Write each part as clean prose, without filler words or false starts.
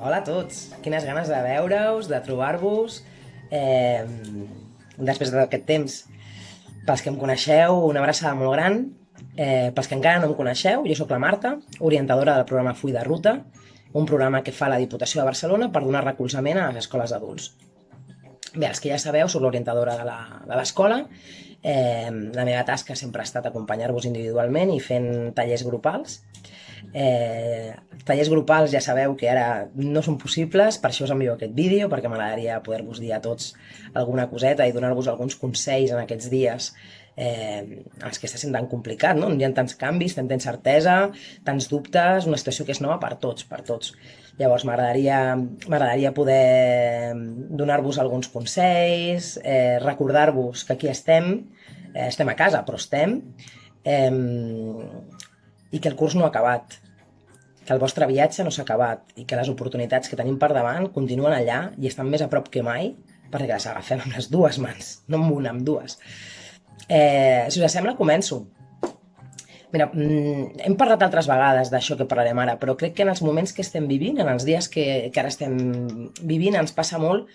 Hola a tots! Quines ganes de veure-us, de trobar-vos, eh, després d'aquest temps. Pels que em coneixeu, una abraçada molt gran. Pels que encara no em coneixeu, jo sóc la Marta, orientadora del programa Full de Ruta, un programa que fa la Diputació de Barcelona per donar recolzament a les escoles d'adults. Bé, els que ja sabeu, soc l'orientadora de l'escola. La meva tasca sempre ha estat acompanyar-vos individualment i fent tallers grupals. Tallers grupals ja sabeu que ara no són possibles, per això us envio aquest vídeo, perquè m'agradaria poder-vos dir a tots alguna coseta i donar-vos alguns consells en aquests dies els que està sent tan complicat, no? Hi ha tants canvis, tanta incertesa, tants dubtes, una situació que és nova per tots, per tots. Llavors m'agradaria poder donar-vos alguns consells, recordar-vos que aquí estem a casa, però estem, i que el curs no ha acabat, que el vostre viatge no s'ha acabat i que les oportunitats que tenim per davant continuen allà i estan més a prop que mai perquè les agafem amb les dues mans, no amb una, amb dues. Si us sembla, començo. Mira, hem parlat altres vegades d'això que parlarem ara, però crec que en els moments que estem vivint, en els dies que ara estem vivint, ens passa molt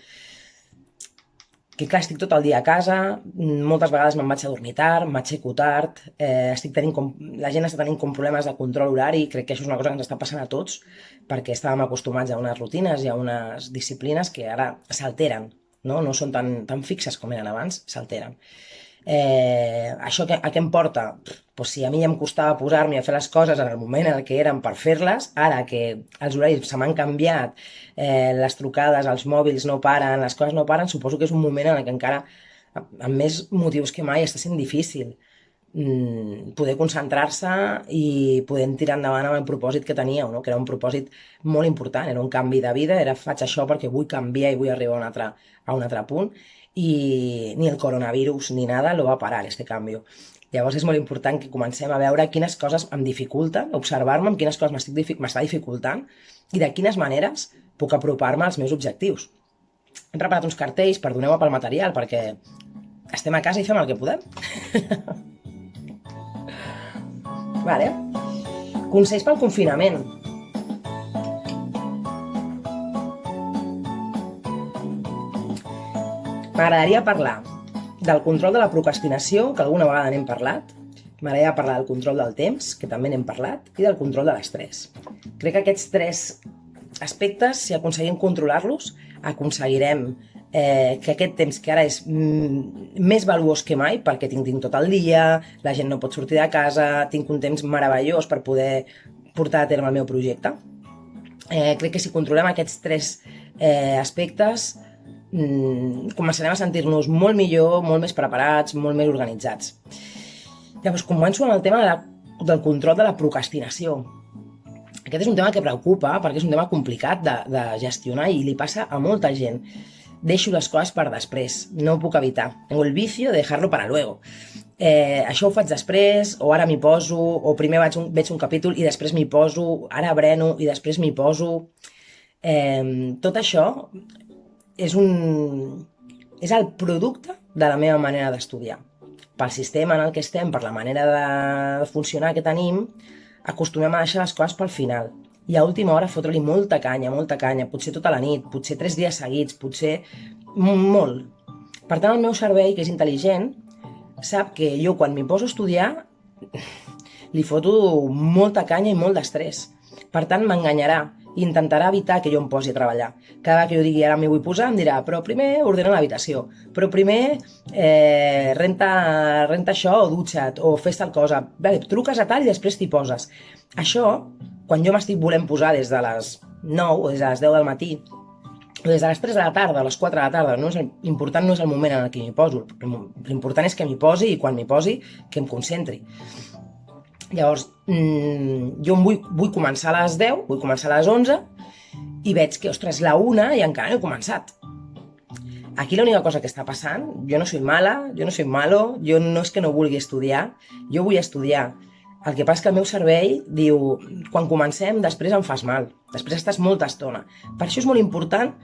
que clar, estic tot el dia a casa, moltes vegades me'n vaig a dormir tard, m'aixeco tard, la gent està tenint com problemes de control horari, crec que això és una cosa que ens està passant a tots, perquè estàvem acostumats a unes rutines i a unes disciplines que ara s'alteren, no són tan fixes com eren abans, s'alteren. Això a què em porta? Pues si a mi ja em costava posar-me a fer les coses en el moment en què eren per fer-les, ara que els horaris se m'han canviat, les trucades, els mòbils no paren, les coses no paren, suposo que és un moment en què encara, amb més motius que mai, està sent difícil poder concentrar-se i poder tirar endavant amb el propòsit que teníeu, no? Que era un propòsit molt important, era un canvi de vida, era faig això perquè vull canviar i vull arribar a un altre punt, i ni el coronavirus ni nada lo va parar, este cambio. Llavors és molt important que comencem a veure quines coses em dificulten, observar-me amb quines coses m'està dificultant i de quines maneres puc apropar-me als meus objectius. Hem preparat uns cartells, perdoneu-me pel material, perquè estem a casa i fem el que podem. Vale. Consells pel confinament. M'agradaria parlar del control de la procrastinació, que alguna vegada n'hem parlat. M'agradaria parlar del control del temps, que també n'hem parlat, i del control de l'estrès. Crec que aquests tres aspectes, si aconseguim controlar-los, aconseguirem que aquest temps que ara és més valuós que mai, perquè tinc tot el dia, la gent no pot sortir de casa, tinc un temps meravellós per poder portar a terme el meu projecte. Crec que si controlem aquests tres aspectes, començarem a sentir-nos molt millor, molt més preparats, molt més organitzats. Llavors, començo amb el tema del control de la procrastinació. Aquest és un tema que preocupa perquè és un tema complicat de gestionar i li passa a molta gent. Deixo les coses per després, no ho puc evitar. Tengo el vicio de dejarlo para luego. Això ho faig després, o ara m'hi poso, o primer veig un capítol i després m'hi poso, ara breno i després m'hi poso. Tot això és el producte de la meva manera d'estudiar. Pel sistema en el que estem, per la manera de funcionar que tenim, acostumem a deixar les coses pel final. I a última hora fotre-li molta canya, potser tota la nit, potser 3 dies seguits, potser molt. Per tant, el meu cervell, que és intel·ligent, sap que jo quan m'hi poso a estudiar li foto molta canya i molt d'estrès. Per tant, m'enganyarà i intentarà evitar que jo em posi a treballar. Cada vegada que jo digui ara m'hi vull posar, em dirà però primer ordena l'habitació, però primer renta això o dutxa't o fes tal cosa, vale, truques a tal i després t'hi poses. Això, quan jo m'estic volent posar des de les 9 o des de les 10 del matí, o des de les 3 de la tarda o les 4 de la tarda, l'important no és el moment en què m'hi poso, l'important és que m'hi posi i quan m'hi posi que em concentri. Llavors, jo vull començar a les 10, vull començar a les 11 i veig que, ostres, la 1 i encara no he començat. Aquí l'única cosa que està passant, jo no soy mala, jo no soy malo, jo no és que no vulgui estudiar, jo vull estudiar. El que passa és que el meu cervell diu, quan comencem, després em fas mal, després estàs molta estona. Per això és molt important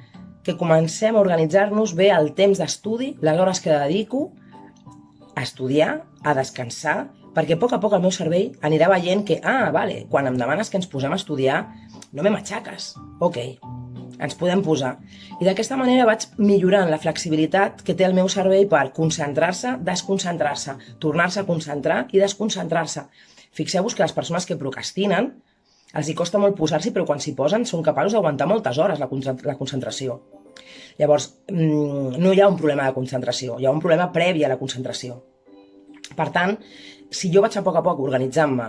que comencem a organitzar-nos bé el temps d'estudi, les hores que dedico a estudiar, a descansar, perquè a poc el meu cervell anirà veient que, vale, quan em demanes que ens posem a estudiar, no me matxaques. Ok, ens podem posar. I d'aquesta manera vaig millorant la flexibilitat que té el meu cervell per concentrar-se, desconcentrar-se, tornar-se a concentrar i desconcentrar-se. Fixeu-vos que les persones que procrastinen els hi costa molt posar-s'hi, però quan s'hi posen són capaços d'aguantar moltes hores la concentració. Llavors, no hi ha un problema de concentració, hi ha un problema previ a la concentració. Per tant, si jo vaig a poc organitzant-me,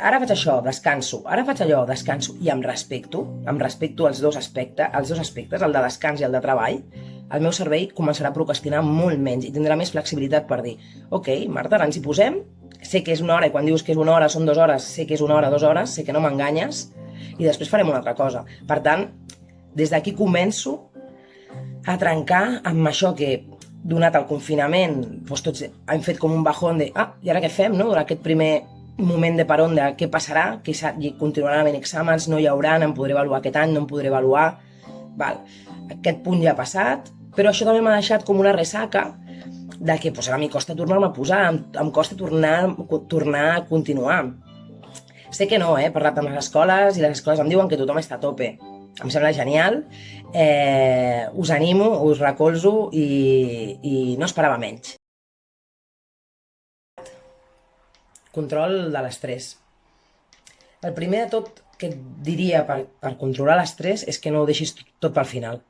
ara faig això, descanso, ara faig allò, descanso, i em respecto els dos aspectes, el de descans i el de treball, el meu cervell començarà a procrastinar molt menys i tindrà més flexibilitat per dir, ok, Marta, ara ens hi posem, sé que és una hora, i quan dius que és una hora són 2 hores, sé que és una hora, 2 hores, sé que no m'enganyes, i després farem una altra cosa. Per tant, des d'aquí començo a trencar amb això que, donat el confinament, doncs tots hem fet com un bajón de, i ara què fem, no? Durant aquest primer moment de parón de què passarà, que continuaran havent exàmens, no hi haurà, em podré avaluar aquest any, no em podré avaluar. Aquest punt ja ha passat, però això també m'ha deixat com una ressaca de que ara m'hi costa tornar-me a posar, em costa tornar a continuar. Sé que no, he parlat amb les escoles i les escoles em diuen que tothom està a tope. Em sembla genial, us animo, us recolzo i no esperava menys. Control de l'estrès. El primer de tot que et diria per controlar l'estrès és que no ho deixis tot pel final.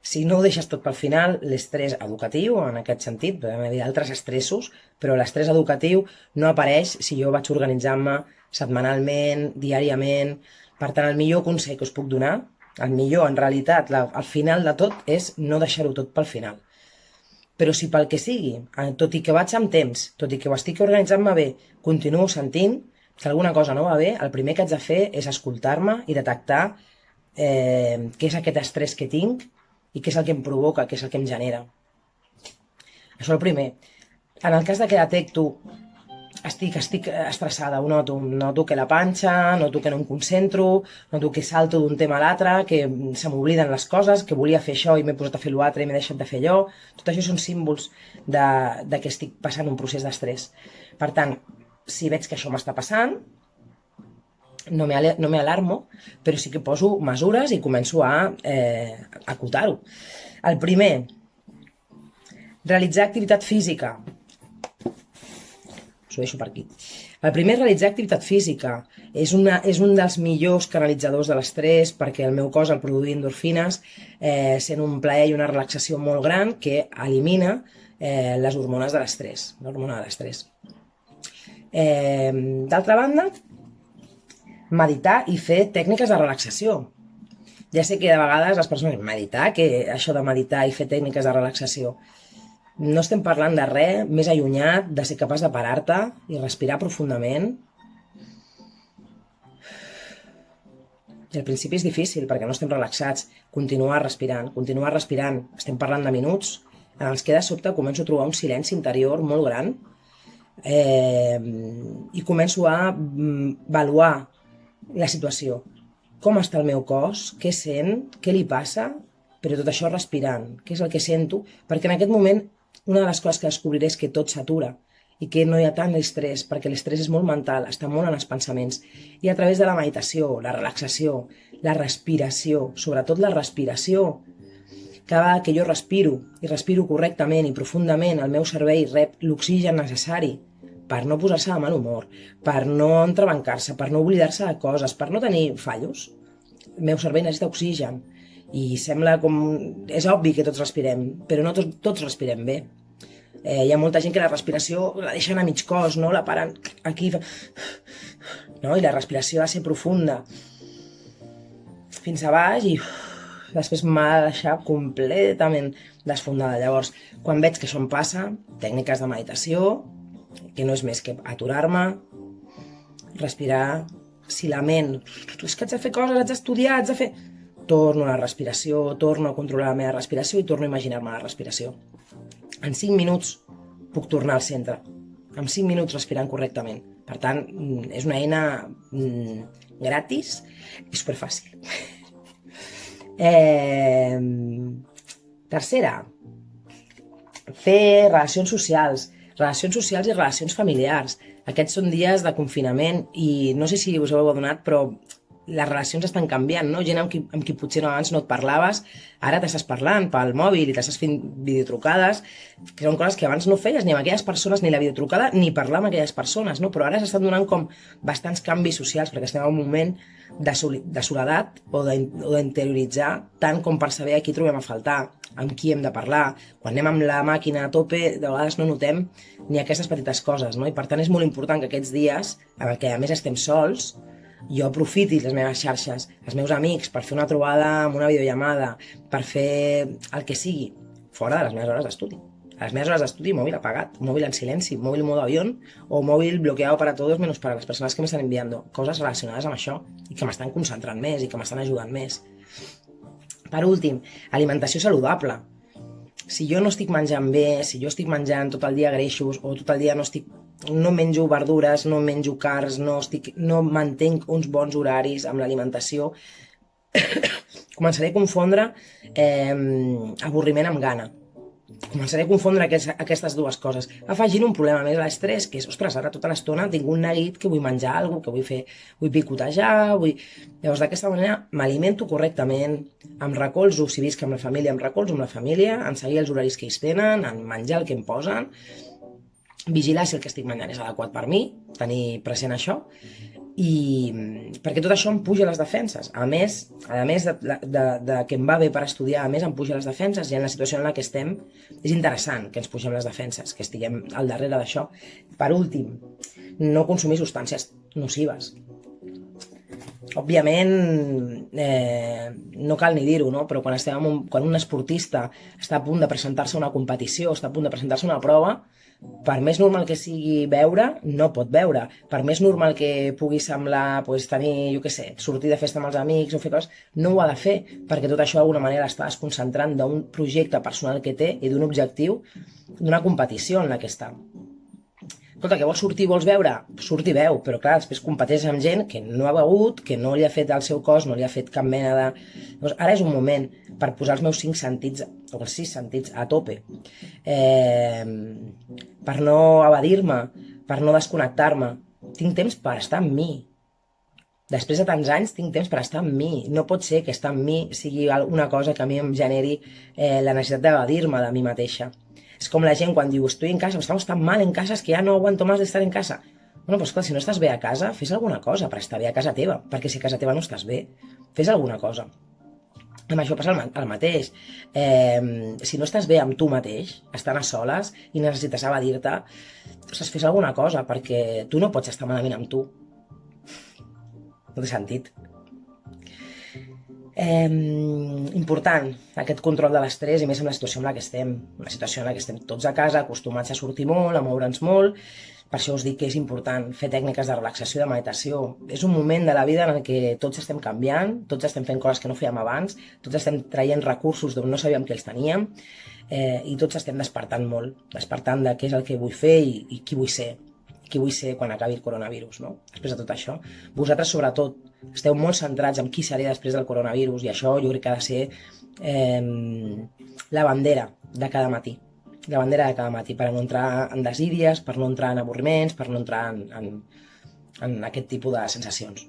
Si no ho deixes tot pel final, l'estrès educatiu, en aquest sentit, podem haver altres estressos, però l'estrès educatiu no apareix si jo vaig organitzant-me setmanalment, diàriament. Per tant, el millor consell que us puc donar, el millor, en realitat, al final de tot, és no deixar-ho tot pel final. Però si pel que sigui, tot i que vaig amb temps, tot i que ho estic organitzant-me bé, continuo sentint que alguna cosa no va bé, el primer que haig de fer és escoltar-me i detectar què és aquest estrès que tinc i què és el que em provoca, què és el que em genera. Això el primer. En el cas de que detecto estic estressada, ho noto que la panxa, noto que no em concentro, noto que salto d'un tema a l'altre, que se m'obliden les coses, que volia fer això i m'he posat a fer l'altre i m'he deixat de fer allò. Tot això són símbols de que estic passant un procés d'estrès. Per tant, si veig que això m'està passant, no me alarmo, però sí que poso mesures i començo a acotar-ho. El primer, realitzar activitat física. Ho deixo per aquí. El primer, realitzar activitat física. És un dels millors canalitzadors de l'estrès perquè el meu cos el produir endorfines sent un plaer i una relaxació molt gran que elimina les hormones de l'estrès, l'hormona de l'estrès. D'altra banda, meditar i fer tècniques de relaxació. Ja sé que de vegades les persones meditar, que això de meditar i fer tècniques de relaxació, no estem parlant de res més allunyat de ser capaç de parar-te i respirar profundament. I al principi és difícil perquè no estem relaxats. Continuar respirant. Estem parlant de minuts en els que de sobte començo a trobar un silenci interior molt gran i començo a avaluar la situació. Com està el meu cos? Què sent? Què li passa? Però tot això respirant. Què és el que sento? Perquè en aquest moment una de les coses que descobriré és que tot s'atura i que no hi ha tant estrès, perquè l'estrès és molt mental, està molt en els pensaments. I a través de la meditació, la relaxació, la respiració, sobretot la respiració, cada vegada que jo respiro, i respiro correctament i profundament, el meu cervell rep l'oxigen necessari per no posar-se de mal humor, per no entrebancar-se, per no oblidar-se de coses, per no tenir fallos. El meu cervell necessita oxigen. I sembla com... És obvi que tots respirem, però no tots respirem bé. Hi ha molta gent que la respiració la deixen a mig cos, no? La paren aquí, no? I la respiració ha de ser profunda. Fins a baix i després m'ha de deixar completament desfondada. Llavors, quan veig que això em passa, tècniques de meditació, que no és més que aturar-me, respirar, si la ment... És que haig de fer coses, haig d'estudiar, haig de fer... Torno a la respiració, torno a controlar la meva respiració i torno a imaginar-me la respiració. En 5 minuts puc tornar al centre, en 5 minuts respirant correctament. Per tant, és una eina gratis i superfàcil. Tercera, fer relacions socials i relacions familiars. Aquests són dies de confinament i no sé si us heu adonat, però les relacions estan canviant, no? Gent amb qui potser abans no et parlaves, ara t'estàs parlant pel mòbil i t'estàs fent videotrucades, que són coses que abans no feies ni amb aquelles persones, ni la videotrucada, ni parlar amb aquelles persones, no? Però ara s'estan donant com bastants canvis socials, perquè estem en un moment de soledat o d'interioritzar, tant com per saber a qui trobem a faltar, amb qui hem de parlar. Quan anem amb la màquina a tope, de vegades no notem ni aquestes petites coses, no? I per tant és molt important que aquests dies, en què a més estem sols, jo aprofiti les meves xarxes, els meus amics, per fer una trobada amb una videollamada, per fer el que sigui, fora de les meves hores d'estudi. A les meves hores d'estudi, mòbil apagat, mòbil en silenci, mòbil modo avión o mòbil bloqueado para todos menos para las personas que me están enviando. Coses relacionades amb això i que m'estan concentrant més i que m'estan ajudant més. Per últim, alimentació saludable. Si jo no estic menjant bé, si jo estic menjant tot el dia greixos o tot el dia no menjo verdures, no menjo carns, no mantenc uns bons horaris amb l'alimentació, començaré a confondre avorriment amb gana. Començaré a confondre aquestes dues coses, afegint un problema més a l'estrès, que és, ostres, ara tota l'estona tinc un neguit que vull menjar alguna cosa, que vull picotejar, Llavors, d'aquesta manera, m'alimento correctament, em recolzo, si visc amb la família, em recolzo amb la família, en seguir els horaris que ells tenen, en menjar el que em posen, vigilar si el que estic menjant és adequat per mi, tenir present això, i perquè tot això em puja les defenses. A més de que em va bé per estudiar, a més em puja les defenses, i en la situació en la que estem és interessant que ens pugem les defenses, que estiguem al darrere d'això. Per últim, no consumir substàncies nocives. Òbviament, no cal ni dir-ho, no? Però quan un esportista està a punt de presentar-se a una competició, està a punt de presentar-se a una prova, per més normal que sigui beure, no pot beure. Per més normal que pugui semblar tenir, jo què sé, sortir de festa amb els amics o fer coses, no ho ha de fer, perquè tot això d'alguna manera està desconcentrant d'un projecte personal que té i d'un objectiu, d'una competició en la que està. Escolta, que vols sortir, vols beure? Surt i beu, però clar, després competeix amb gent que no ha begut, que no li ha fet al seu cos, no li ha fet cap mena de... Doncs ara és un moment per posar els meus 5 sentits, o els 6 sentits, a tope. Per no evadir-me, per no desconnectar-me. Tinc temps per estar amb mi. Després de tants anys tinc temps per estar amb mi. No pot ser que estar amb mi sigui una cosa que a mi em generi la necessitat d'evadir-me de mi mateixa. És com la gent quan diu, estoy en casa, estamos tan mal en casa, es que ya no aguanto más de estar en casa. Bueno, pues clar, si no estàs bé a casa, fes alguna cosa per estar bé a casa teva, perquè si a casa teva no estàs bé, fes alguna cosa. Amb això passa el mateix. Si no estàs bé amb tu mateix, estant a soles i necessites evadir-te, fes alguna cosa, perquè tu no pots estar malament amb tu. No té sentit. Important aquest control de l'estrès, i més en la situació en la que estem, una situació en la que estem tots a casa, acostumats a sortir molt, a moure'ns molt. Per això us dic que és important fer tècniques de relaxació, de meditació. És un moment de la vida en què tots estem canviant, tots estem fent coses que no fèiem abans, tots estem traient recursos d'on no sabíem que els teníem, i tots estem despertant molt, despertant de què és el que vull fer i qui vull ser quan acabi el coronavirus, no? Després de tot això. Vosaltres, sobretot, esteu molt centrats en qui seré després del coronavirus, i això jo crec que ha de ser la bandera de cada matí. La bandera de cada matí, per no entrar en desídies, per no entrar en avorriments, per no entrar en aquest tipus de sensacions.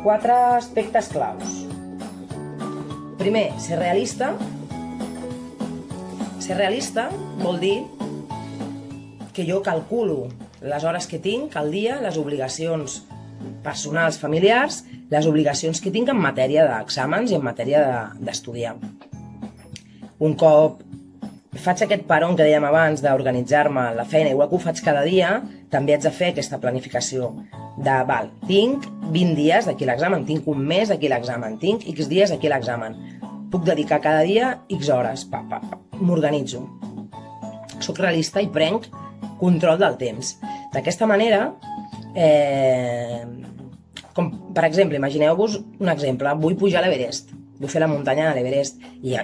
Quatre aspectes claus. Primer, ser realista. Ser realista vol dir que jo calculo les hores que tinc al dia, les obligacions personals, familiars, les obligacions que tinc en matèria d'exàmens i en matèria d'estudiar. Un cop faig aquest peron que dèiem abans d'organitzar-me la feina, igual que ho faig cada dia, també haig de fer aquesta planificació de, tinc 20 dies d'aquí l'examen, tinc un mes d'aquí l'examen, tinc X dies d'aquí l'examen. Puc dedicar cada dia X hores, m'organitzo. Soc realista i prenc control del temps. D'aquesta manera, com per exemple, imagineu-vos un exemple, vull pujar a l'Everest, vull fer la muntanya a l'Everest i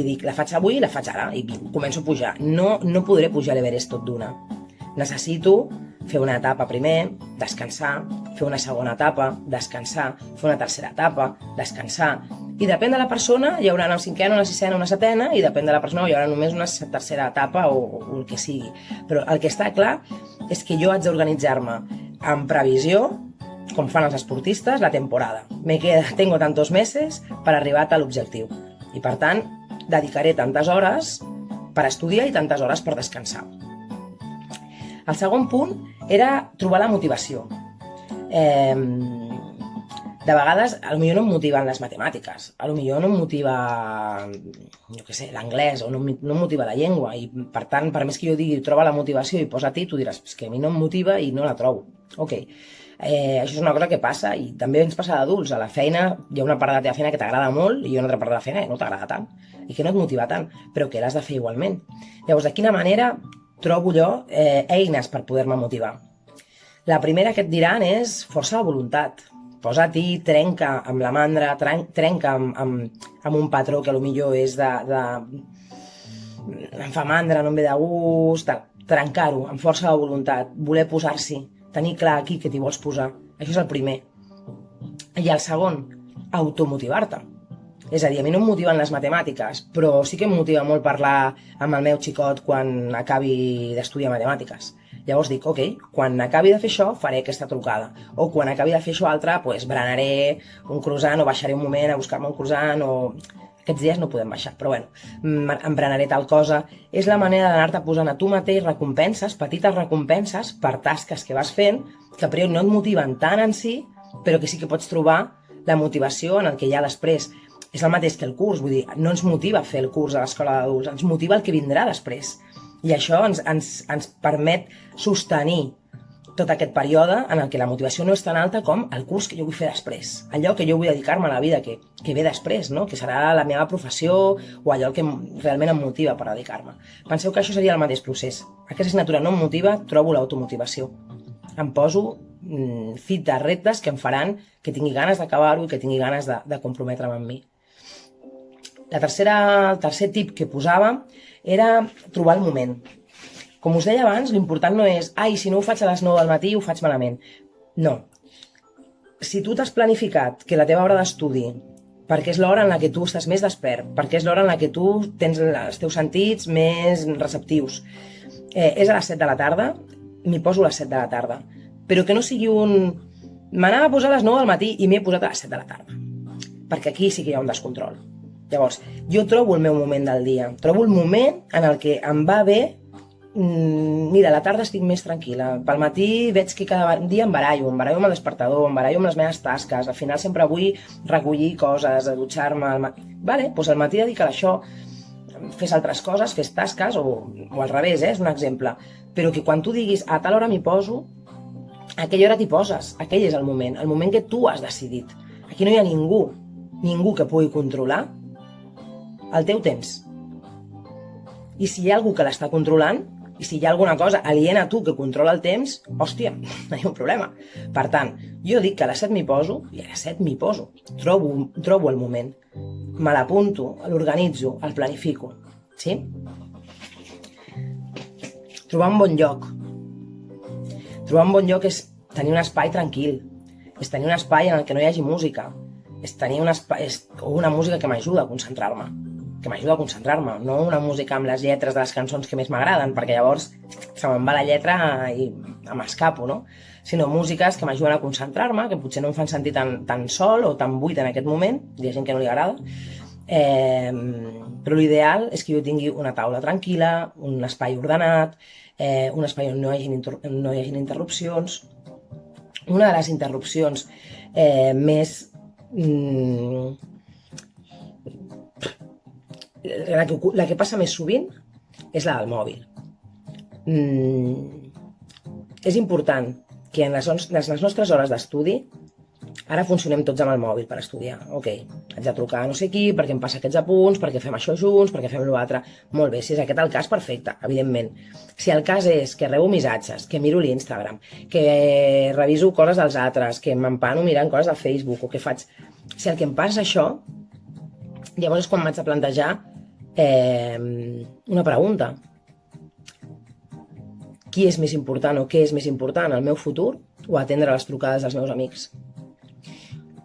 dic, la faig avui i la faig ara, i començo a pujar. No podré pujar a l'Everest tot d'una. Necessito fer una etapa primer, descansar, fer una segona etapa, descansar, fer una tercera etapa, descansar, I depèn de la persona, hi haurà una cinquena, una sisena, una setena, i depèn de la persona hi haurà només una tercera etapa o el que sigui. Però el que està clar és que jo haig d'organitzar-me en previsió, com fan els esportistes, la temporada. Tengo tantos meses per arribar a tal objectiu. I per tant, dedicaré tantes hores per estudiar i tantes hores per descansar. El segon punt era trobar la motivació. De vegades, potser no em motiven les matemàtiques, potser no em motiva, jo què sé, l'anglès, o no em motiva la llengua, i per tant, per més que jo digui troba la motivació i posa-t'hi, tu diràs, és que a mi no em motiva i no la trobo. Ok, això és una cosa que passa, i també ens passa d'adults. A la feina hi ha una part de la teva feina que t'agrada molt i hi ha una altra part de la feina que no t'agrada tant, i que no et motiva tant, però que l'has de fer igualment. Llavors, de quina manera trobo jo eines per poder-me motivar? La primera que et diran és força de voluntat. Posa-t'hi, trenca amb la mandra, trenca amb un patró que potser és em fa mandra, no em ve de gust, trencar-ho amb força de voluntat, voler posar-s'hi, tenir clar aquí que t'hi vols posar. Això és el primer. I el segon, automotivar-te. És a dir, a mi no em motiven les matemàtiques, però sí que em motiva molt parlar amb el meu xicot quan acabi d'estudiar matemàtiques. Llavors dic, ok, quan acabi de fer això, faré aquesta trucada. O quan acabi de fer això altre, doncs berenaré un croissant o baixaré un moment a buscar-me un croissant o... Aquests dies no podem baixar, però bueno, em berenaré tal cosa. És la manera d'anar-te posant a tu mateix recompenses, petites recompenses per tasques que vas fent, que per no et motiven tant en si, però que sí que pots trobar la motivació en el que hi ha després. És el mateix que el curs, vull dir, no ens motiva fer el curs a l'escola d'adults, ens motiva el que vindrà després. I això ens permet sostenir tot aquest període en el que la motivació no és tan alta com el curs que jo vull fer després, allò que jo vull dedicar-me a la vida que ve després, no? Que serà la meva professió o allò que realment em motiva per dedicar-me. Penseu que això seria el mateix procés. Aquesta assignatura no em motiva, trobo l'automotivació. Em poso fites, reptes que em faran que tingui ganes d'acabar-ho i que tingui ganes de comprometre'm amb mi. El tercer tip que posava era trobar el moment. Com us deia abans, l'important no és si no ho faig a les 9 del matí ho faig malament. No. Si tu t'has planificat que la teva hora d'estudi, perquè és l'hora en la que tu estàs més despert, perquè és l'hora en la que tu tens els teus sentits més receptius, és a les 7 de la tarda, m'hi poso a les 7 de la tarda. Però que no sigui m'anava a posar a les 9 del matí i m'he posat a les 7 de la tarda. Perquè aquí sí que hi ha un descontrol. Llavors, jo trobo el meu moment del dia, trobo el moment en el que em va bé. Mira, a la tarda estic més tranquil·la, pel matí veig que cada dia em barallo amb el despertador, em barallo amb les meves tasques, al final sempre vull recollir coses, dutxar-me... Vale, doncs al matí dedicar a això, fes altres coses, fes tasques, o al revés, és un exemple, però que quan tu diguis a tal hora m'hi poso, a aquella hora t'hi poses, aquell és el moment que tu has decidit. Aquí no hi ha ningú que pugui controlar el teu temps. I si hi ha algú que l'està controlant, i si hi ha alguna cosa aliena a tu que controla el temps, hòstia, no hi ha un problema. Per tant, jo dic que a les 7 m'hi poso, i a les 7 m'hi poso. Trobo el moment. Me l'apunto, l'organitzo, el planifico. Sí? Trobar un bon lloc. Trobar un bon lloc és tenir un espai tranquil. És tenir un espai en el que no hi hagi música. És tenir una música que m'ajuda a concentrar-me. No una música amb les lletres de les cançons que més m'agraden, perquè llavors se me'n va la lletra i m'escapo, no? Sinó músiques que m'ajuden a concentrar-me, que potser no em fan sentir tan sol o tan buit en aquest moment, hi ha gent que no li agrada, però l'ideal és que jo tingui una taula tranquil·la, un espai ordenat, un espai on no hi hagin interrupcions. Una de les interrupcions més... La que passa més sovint és la del mòbil. És important que en les nostres hores d'estudi ara funcionem tots amb el mòbil per estudiar. Ok, haig de trucar a no sé qui, perquè em passa aquests apunts, perquè fem això junts, perquè fem l'altre. Molt bé, si és aquest el cas, perfecte, evidentment. Si el cas és que rebo missatges, que miro l'Instagram, que reviso coses dels altres, que m'empano mirant coses al Facebook o que faig... Si el que em passa això, llavors és quan m'haig de plantejar una pregunta. Qui és més important o què és més important, el meu futur o atendre les trucades dels meus amics?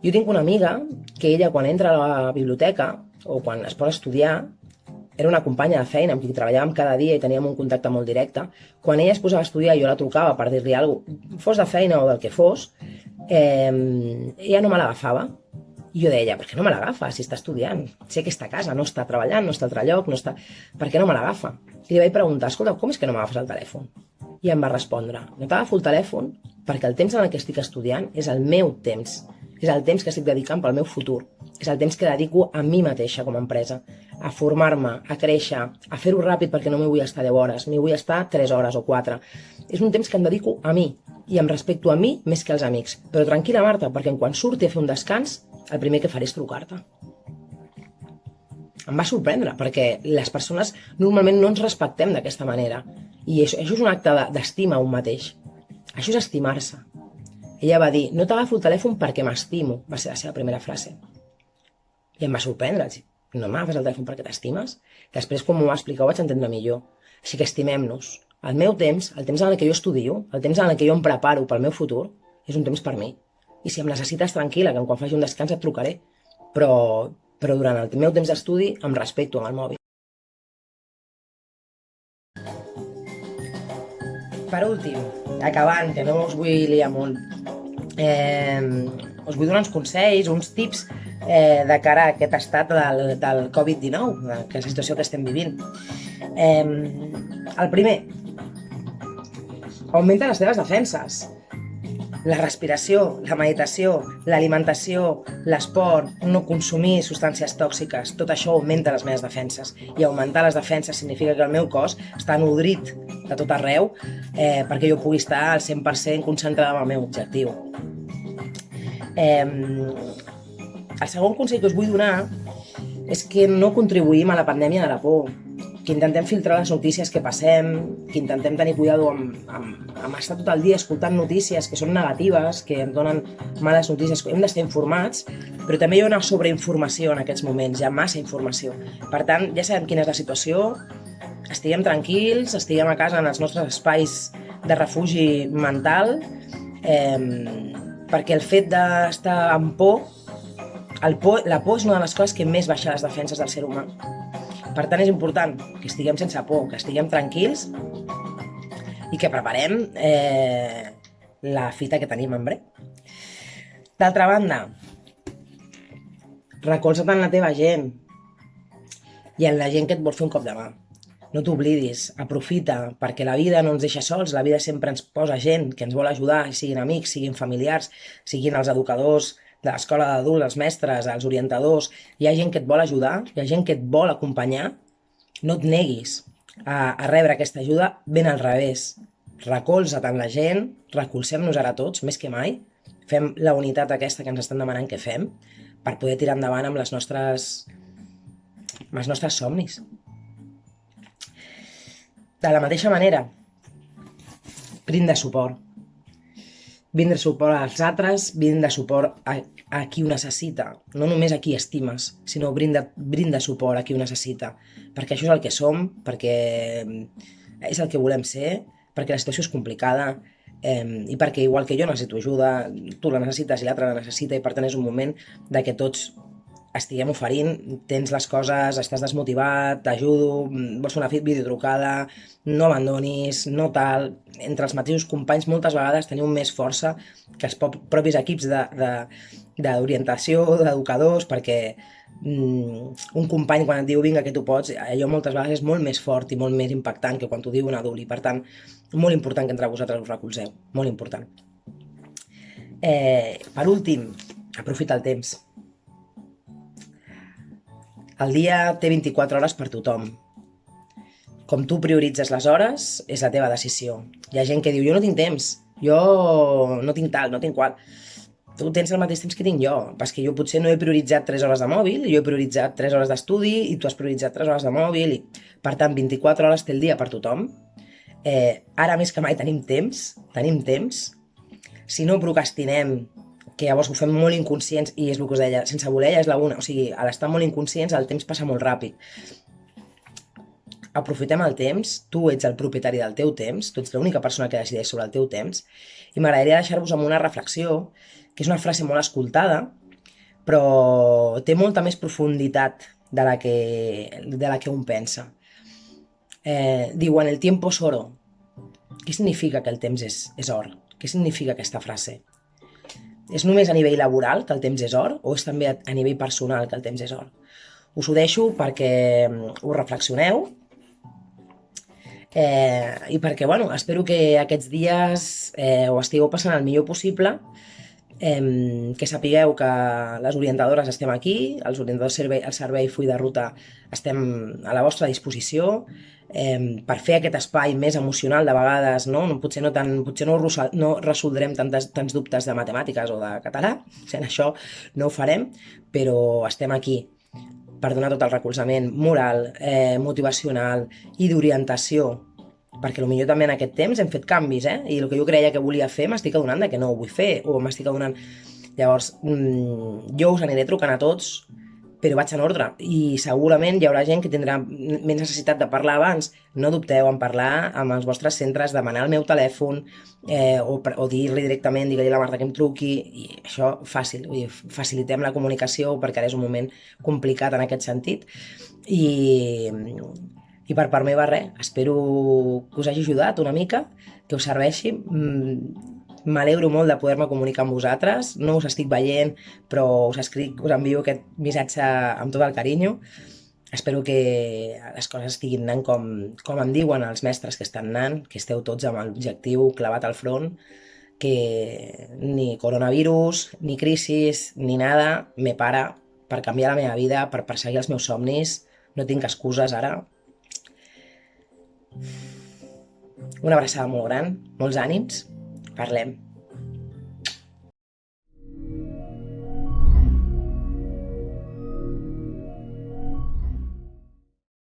Jo tinc una amiga que ella, quan entra a la biblioteca o quan es posa a estudiar, era una companya de feina amb qui treballàvem cada dia i teníem un contacte molt directe. Quan ella es posava a estudiar i jo la trucava per dir-li alguna cosa, fos de feina o del que fos, ella no me l'agafava. I jo deia, per què no me l'agafa si està estudiant? Sé que està a casa, no està treballant, no està a altre lloc, no està... Per què no me l'agafa? I li vaig preguntar, escolta, com és que no m'agafes el telèfon? I em va respondre, no t'agafo el telèfon perquè el temps en el que estic estudiant és el meu temps. És el temps que estic dedicant pel meu futur. És el temps que dedico a mi mateixa com a empresa, a formar-me, a créixer, a fer-ho ràpid perquè no m'hi vull estar 10 hores, m'hi vull estar 3 hores o 4. És un temps que em dedico a mi i em respecto a mi més que als amics. Però tranquil·la, Marta, perquè quan surti a fer un descans, el primer que faré és trucar-te. Em va sorprendre, perquè les persones normalment no ens respectem d'aquesta manera. I això és un acte d'estima a un mateix. Això és estimar-se. Ella va dir, no t'agafo el telèfon perquè m'estimo, va ser la seva primera frase. I em va sorprendre, no m'agafes el telèfon perquè t'estimes? Després, quan m'ho va explicar, ho vaig entendre millor. Així que estimem-nos. El meu temps, el temps en el que jo estudio, el temps en el que jo em preparo pel meu futur, és un temps per mi. I si em necessites, tranquil·la, que quan faci un descans et trucaré. Però durant el meu temps d'estudi em respecto amb el mòbil. Per últim, acabant, que no us vull liar molt, us vull donar uns consells, uns tips de cara a aquest estat del Covid-19, aquesta situació que estem vivint. El primer, augmenta les teves defenses. La respiració, la meditació, l'alimentació, l'esport, no consumir substàncies tòxiques, tot això augmenta les meves defenses. I augmentar les defenses significa que el meu cos està nodrit de tot arreu perquè jo pugui estar al 100% concentrada en el meu objectiu. El segon consell que us vull donar és que no contribuïm a la pandèmia de la por, que intentem filtrar les notícies que passem, que intentem tenir cuidado amb estar tot el dia escoltant notícies que són negatives, que ens donen males notícies. Hem d'estar informats, però també hi ha una sobreinformació en aquests moments, hi ha massa informació. Per tant, ja sabem quina és la situació, estiguem tranquils, estiguem a casa en els nostres espais de refugi mental, perquè el fet d'estar amb por, la por és una de les coses que més baixa les defenses del ser humà. Per tant, és important que estiguem sense por, que estiguem tranquils i que preparem la fita que tenim en breu. D'altra banda, recolza't en la teva gent i en la gent que et vol fer un cop de mà. No t'oblidis, aprofita, perquè la vida no ens deixa sols, la vida sempre ens posa gent que ens vol ajudar, siguin amics, siguin familiars, siguin els educadors de l'escola d'adults, els mestres, els orientadors. Hi ha gent que et vol ajudar, hi ha gent que et vol acompanyar. No et neguis a rebre aquesta ajuda, ben al revés. Recolza't en la gent, recolzem-nos ara tots, més que mai. Fem la unitat aquesta que ens estan demanant que fem per poder tirar endavant amb els nostres somnis. De la mateixa manera, brinda suport. Brinda suport als altres, brinda suport a qui ho necessita. No només a qui estimes, sinó brinda suport a qui ho necessita. Perquè això és el que som, perquè és el que volem ser, perquè la situació és complicada i perquè igual que jo necessito ajuda, tu la necessites i l'altre la necessita, i per tant és un moment de que tots estiguem oferint, tens les coses, estàs desmotivat, t'ajudo, vols fer una videotrucada, no abandonis, no tal. Entre els mateixos companys moltes vegades teniu més força que els propis equips d'orientació, d'educadors, perquè un company quan et diu vinga que tu pots, allò moltes vegades és molt més fort i molt més impactant que quan t'ho diu un adult, i per tant, molt important que entre vosaltres us recolzeu, molt important. Per últim, aprofita el temps. El dia té 24 hores per tothom. Com tu prioritzes les hores és la teva decisió. Hi ha gent que diu, jo no tinc temps, jo no tinc tal, no tinc qual. Tu tens el mateix temps que tinc jo, perquè jo potser no he prioritzat 3 hores de mòbil, jo he prioritzat 3 hores d'estudi i tu has prioritzat 3 hores de mòbil. Per tant, 24 hores té el dia per tothom. Ara més que mai tenim temps. Si no procrastinem, que llavors ho fem molt inconscients, i és el que us deia, sense voler ja és la una, o sigui, a l'estar molt inconscients el temps passa molt ràpid. Aprofitem el temps, tu ets el propietari del teu temps, tu ets l'única persona que decideix sobre el teu temps, i m'agradaria deixar-vos amb una reflexió, que és una frase molt escoltada, però té molta més profunditat de la que un pensa. Diuen, el tiempo es oro. Què significa que el temps és or? Què significa aquesta frase? És només a nivell laboral que el temps és or o és també a nivell personal que el temps és or? Us ho deixo perquè ho reflexioneu i perquè, bueno, espero que aquests dies ho estigueu passant el millor possible, que sapigueu que les orientadores estem aquí, els orientadors el servei full de ruta estem a la vostra disposició, per fer aquest espai més emocional de vegades, no? Potser no resoldrem tants dubtes de matemàtiques o de català, en això no ho farem, però estem aquí per donar tot el recolzament moral, motivacional i d'orientació, perquè potser també en aquest temps hem fet canvis, i el que jo creia que volia fer m'estic adonant que no ho vull fer, o m'estic adonant... Llavors, jo us aniré trucant a tots, però vaig en ordre, i segurament hi haurà gent que tindrà més necessitat de parlar abans. No dubteu en parlar amb els vostres centres, demanar el meu telèfon, o dir-li directament, digue-li a la Marta que em truqui, i això fàcil, facilitem la comunicació perquè ara és un moment complicat en aquest sentit, i per part meva res, espero que us hagi ajudat una mica, que us serveixi. M'alegro molt de poder-me comunicar amb vosaltres, no us estic veient, però us escric, us envio aquest missatge amb tot el carinyo. Espero que les coses estiguin anant com em diuen els mestres que estan anant, que esteu tots amb l'objectiu clavat al front, que ni coronavirus, ni crisis, ni nada me para per canviar la meva vida, per perseguir els meus somnis. No tinc excuses ara. Una abraçada molt gran, molts ànims, parlem.